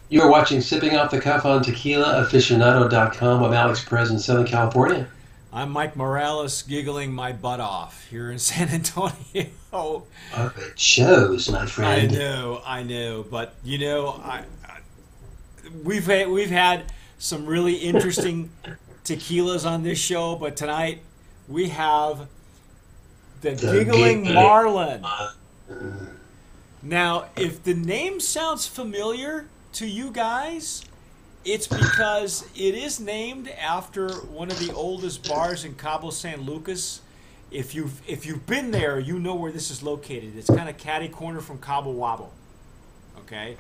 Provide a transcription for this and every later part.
You are watching Sipping Off the Cuff on TequilaAficionado.com. I'm Alex Perez in Southern California. I'm Mike Morales, giggling my butt off here in San Antonio. Oh, it shows, my friend. I know, but we've had some really interesting tequilas on this show, but tonight we have the Giggling Marlin. Now, if the name sounds familiar to you guys, it's because it is named after one of the oldest bars in Cabo San Lucas. If you've been there, you know where this is located. It's kind of catty corner from Cabo Wabo. Okay,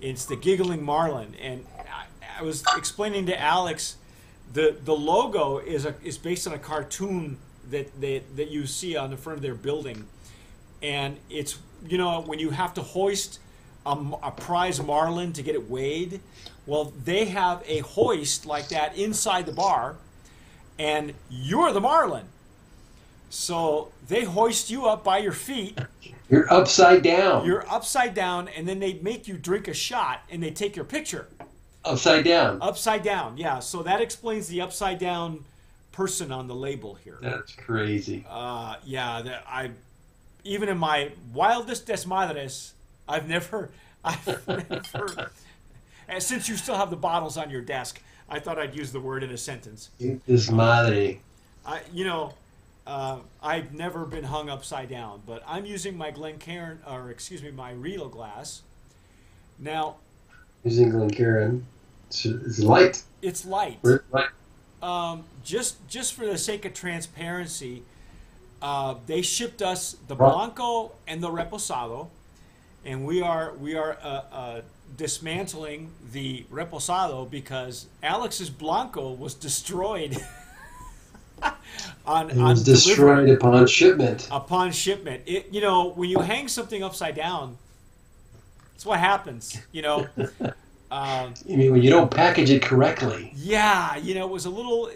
it's the Giggling Marlin, and I was explaining to Alex, the logo is based on a cartoon that you see on the front of their building, and it's when you have to hoist a prize marlin to get it weighed. Well, they have a hoist like that inside the bar, and you're the marlin. So they hoist you up by your feet. You're upside down. You're upside down, and then they make you drink a shot, and they take your picture. Upside down. Upside down, yeah. So that explains the upside down person on the label here. That's crazy. I even in my wildest desmadres, I've never. And since you still have the bottles on your desk, I thought I'd use the word in a sentence. Desmadre. I've never been hung upside down, but I'm using my my Riedel glass. Now, Using Glencairn. It's light. it's light. Where's light? Just for the sake of transparency, they shipped us the Blanco and the Reposado, and we are dismantling the Reposado because Alex's Blanco was destroyed. It was destroyed upon shipment. Upon shipment, when you hang something upside down, that's what happens. You mean when you don't package it correctly? Yeah, it was a little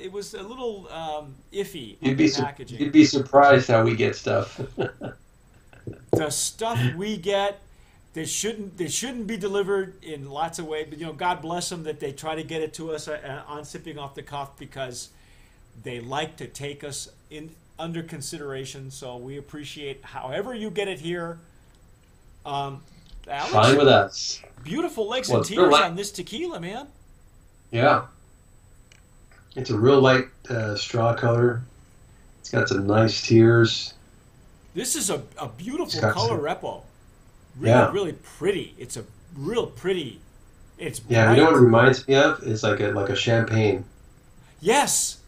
iffy on the packaging. You'd be surprised how we get stuff. The stuff we get, they shouldn't be delivered in lots of ways. But God bless them that they try to get it to us on Sipping Off the Cuff, because they like to take us under consideration. So we appreciate however you get it here. Alex, Fine with us. Beautiful legs and tears on this tequila, man. Yeah. It's a real light straw color. It's got some nice tears. This is a beautiful color repo. Really pretty. It's a real pretty. It's bright. Yeah, you know what it reminds me of? It's like a champagne. Yes.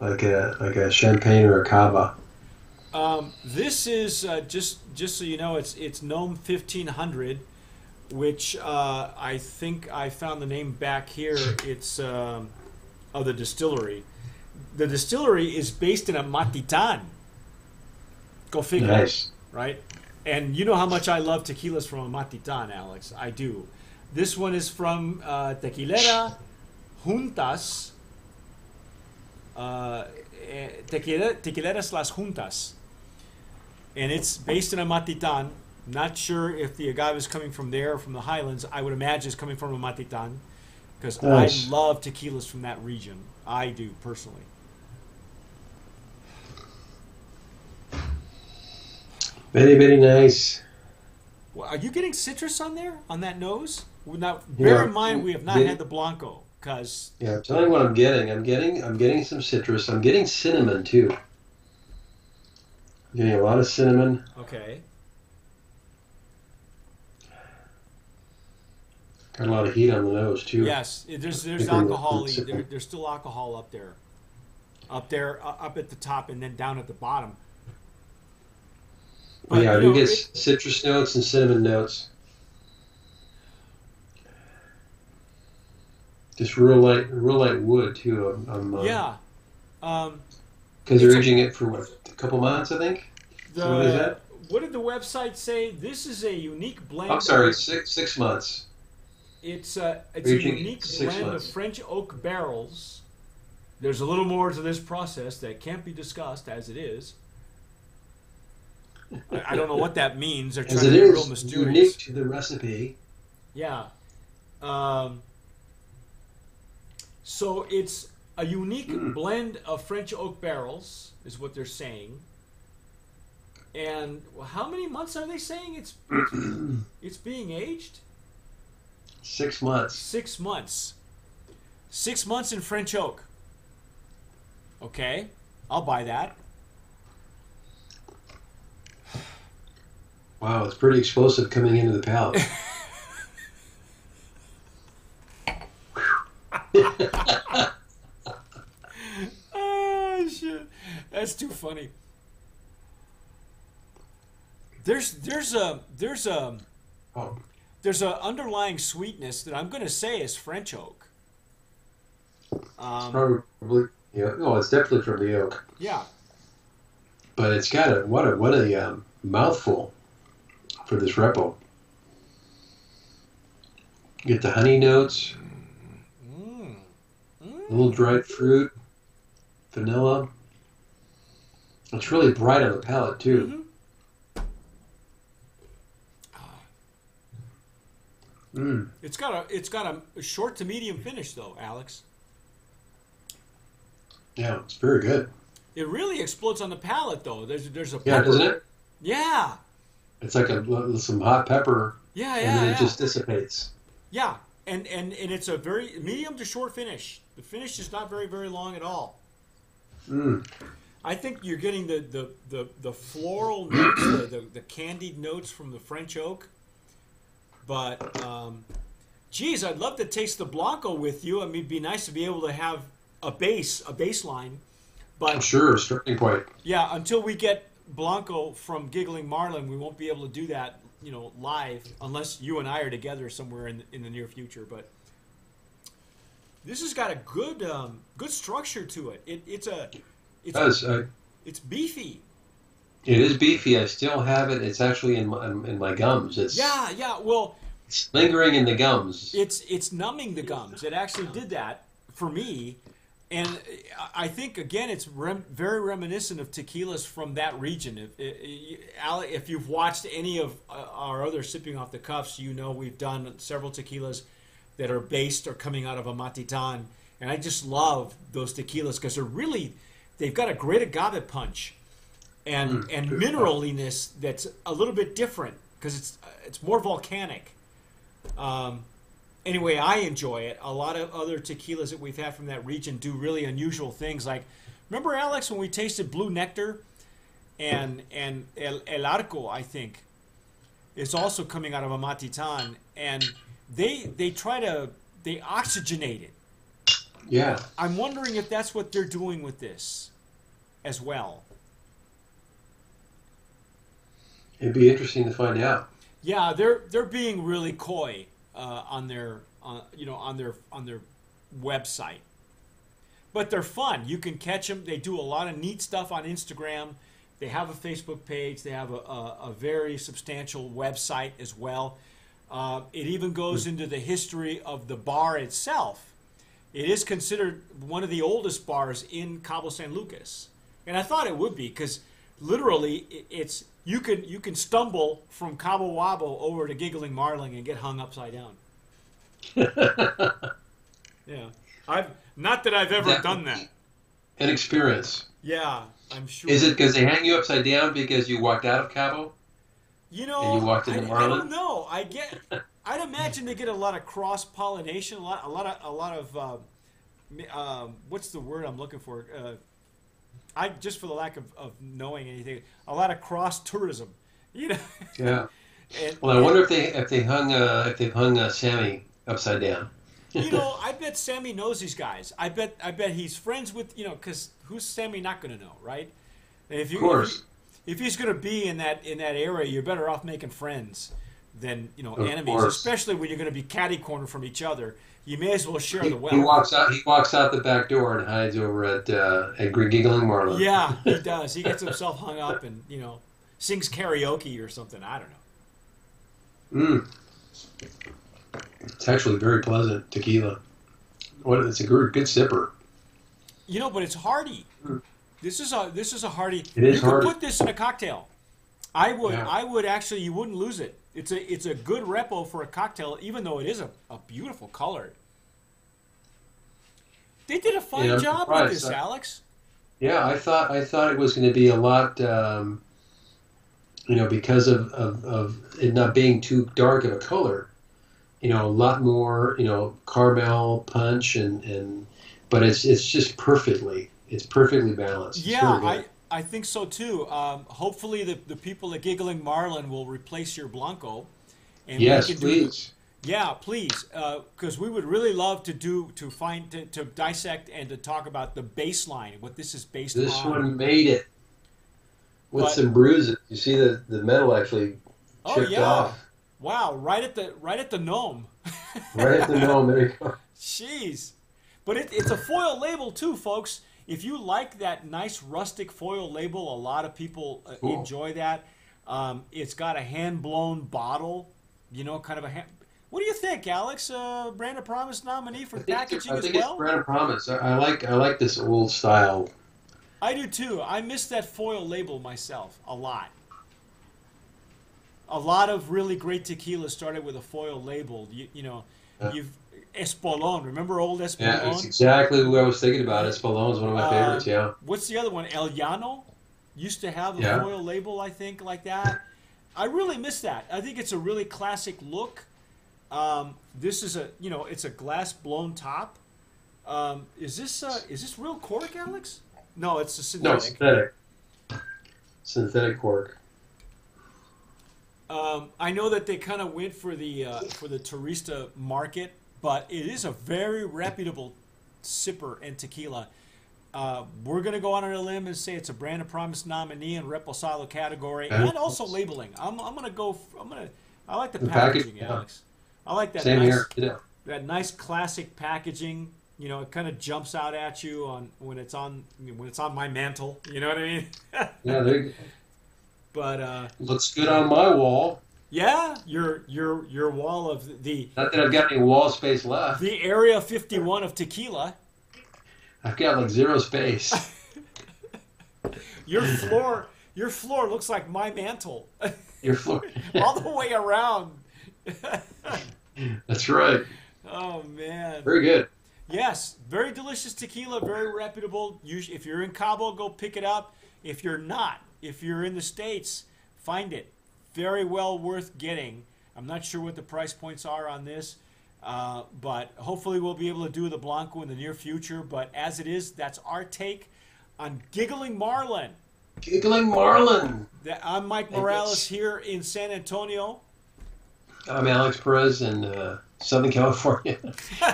Like a champagne or a cava. This is just so you know, it's Gnome 1500, which I think I found the name back here. It's of the distillery. The distillery is based in a Matitan. Go figure. Nice. Right? And you know how much I love tequilas from a Matitan, Alex. I do. This one is from Tequila Juntas. Tequileras Las Juntas. And it's based in a Matitan. Not sure if the agave is coming from there or from the Highlands. I would imagine it's coming from a Matitan, because Nice. I love tequilas from that region. I do, personally. Very, very nice. Well, are you getting citrus on there, on that nose? Now, bear in mind, we have not had the Blanco, because... Yeah, I'm telling you what I'm getting. I'm getting some citrus. I'm getting cinnamon, too. I'm getting a lot of cinnamon. Okay. Got a lot of heat on the nose, too. Yes, there's alcohol. There's still alcohol up there. Up at the top, and then down at the bottom. But yeah, I do get citrus notes and cinnamon notes. Just real light wood too. Yeah. Because they're aging it for what, a couple months, I think. So what is that? What did the website say? This is a unique blend. I'm sorry, 6 months. It's a Aging unique 6 blend months. of French oak barrels. There's a little more to this process that can't be discussed as it is. I don't know what that means. They're trying As to it be real is mysterious. unique to the recipe. Yeah. Um, so it's a unique blend of French oak barrels, is what they're saying. And how many months are they saying it's being aged? 6 months. 6 months. 6 months in French oak. Okay, I'll buy that. Wow, it's pretty explosive coming into the palate. Oh shit, that's too funny. There's a Oh, underlying sweetness that I'm going to say is French oak. probably. Yeah. Oh, it's definitely from the oak. Yeah. But it's got a what a mouthful for this repo. You get the honey notes, a little dried fruit, vanilla. It's really bright on the palate too. It's got a short to medium finish though, Alex. Yeah, it's very good. It really explodes on the palate though. There's a pepper. Yeah, doesn't it? Yeah. It's like some hot pepper. Yeah, and then it just dissipates. Yeah, and it's a very medium to short finish. The finish is not very, very long at all. I think you're getting the floral notes, the candied notes from the French oak. But, geez, I'd love to taste the Blanco with you. I mean, it'd be nice to be able to have a baseline. But Sure, starting point. yeah, until we get Blanco from Giggling Marlin, we won't be able to do that, live unless you and I are together somewhere in the near future. But this has got a good structure to it. It's beefy. It is beefy. I still have it. It's actually in my gums. Yeah. Well, it's lingering in the gums. it's numbing the gums. It actually did that for me, and I think again it's very reminiscent of tequilas from that region. If you've watched any of our other Sipping Off the Cuffs, we've done several tequilas that are based or coming out of Amatitan, and I just love those tequilas because they've got a great agave punch. And mineraliness that's a little bit different because it's more volcanic. Anyway, I enjoy it. A lot of other tequilas that we've had from that region do really unusual things. Like, remember Alex when we tasted Blue Nectar and El Arco? I think is also coming out of Amatitan, and they oxygenate it. Yeah. I'm wondering if that's what they're doing with this as well. It'd be interesting to find out. Yeah, they're being really coy on their website, but they're fun. You can catch them. They do a lot of neat stuff on Instagram. They have a Facebook page. They have a very substantial website as well. It even goes into the history of the bar itself. It is considered one of the oldest bars in Cabo San Lucas, and I thought it would be because literally it's. You can stumble from Cabo Wabo over to Giggling Marlin and get hung upside down. Yeah, not that I've ever done that. An experience. Yeah, I'm sure. Is it because they hang you upside down because you walked out of Cabo? And you walked into Marlin? I don't know. I'd imagine they get a lot of cross pollination. A lot of what's the word I'm looking for? Just for the lack of knowing anything, a lot of cross tourism, Yeah. Well, I wonder if they've hung Sammy upside down. I bet Sammy knows these guys. I bet he's friends with because who's Sammy not going to know, right? And Of course. If he's going to be in that area, you're better off making friends than enemies, especially when you're going to be catty corner from each other. You may as well share the wealth. He walks out the back door and hides over at Giggling Marlin. Yeah, he does. He gets himself hung up and sings karaoke or something. I don't know. It's actually very pleasant tequila. It's a good sipper. But it's hearty. This is a hearty. It is you hearty. could put this in a cocktail. I would actually. You wouldn't lose it. It's a good repo for a cocktail, even though it is a beautiful color. They did a fine I'm job with surprised. this, Alex. Yeah, I thought it was going to be a lot, because of it not being too dark of a color. A lot more, caramel punch but it's just it's perfectly balanced. It's Yeah, really good. I think so too. Hopefully, the people at Giggling Marlin will replace your Blanco, and we Yes, can do the. please. Yeah, please, because we would really love to dissect and to talk about the baseline, what this is based This on. one made it with But some bruises. You see the metal actually oh chipped yeah, off wow, right at the gnome. right at the gnome. There you go. Jeez. But it's a foil label too, folks. If you like that nice rustic foil label, a lot of people Cool. enjoy that. It's got a hand-blown bottle, kind of a hand. What do you think, Alex? Brand of Promise nominee for packaging I as think it's well? Brand of Promise. I like this old style. I do too. I miss that foil label myself a lot. A lot of really great tequila started with a foil label. Uh, You've Espolon. Remember old yeah, it's Espolon? exactly who I was thinking about. Espolón is one of my favorites. Yeah, What's the other one? El Llano used to have a yeah. foil label, I think, like that. I really miss that. I think it's a really classic look. This is it's a glass blown top. Is this real cork, Alex? No, it's a No, synthetic. synthetic cork. I know that they kind of went for the turista market, but it is a very reputable sipper and tequila. We're going to go on a limb and say it's a Brand of Promise nominee in Reposado category Okay. and also labeling. I like the The package, packaging, yeah. Alex. I like that Same nice here. Yeah. that nice classic packaging. It kind of jumps out at you when it's on my mantle. You know what I mean? Yeah, there. But Looks good on my wall. yeah, your wall of Not that I've got any wall space left. the Area 51 of tequila. I've got like zero space. Your floor looks like my mantle, Your floor. all the way around. That's right. Oh man. Very good. Yes, very delicious tequila, very reputable. If you're in Cabo, go pick it up. If you're not, if you're in the States, find it. Very well worth getting. I'm not sure what the price points are on this, but hopefully we'll be able to do the Blanco in the near future. But as it is, that's our take on Giggling Marlin. Giggling Marlin. I'm Mike Morales here in San Antonio. I'm Alex Perez in Southern California.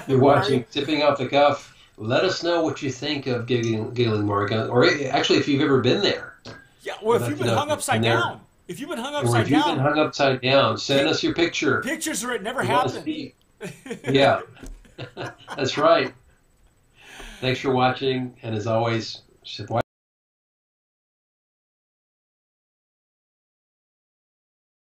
You're watching Tipping Off the Cuff. Let us know what you think of Giggling Marlin, or actually if you've ever been there. Yeah, well, if I'd like you've to been know hung if upside you've been down. If you've been hung Or upside if you've down. been hung upside down, send us your picture. Pictures or it never We want to happened. see. Yeah, that's right. Thanks for watching, and as always, sip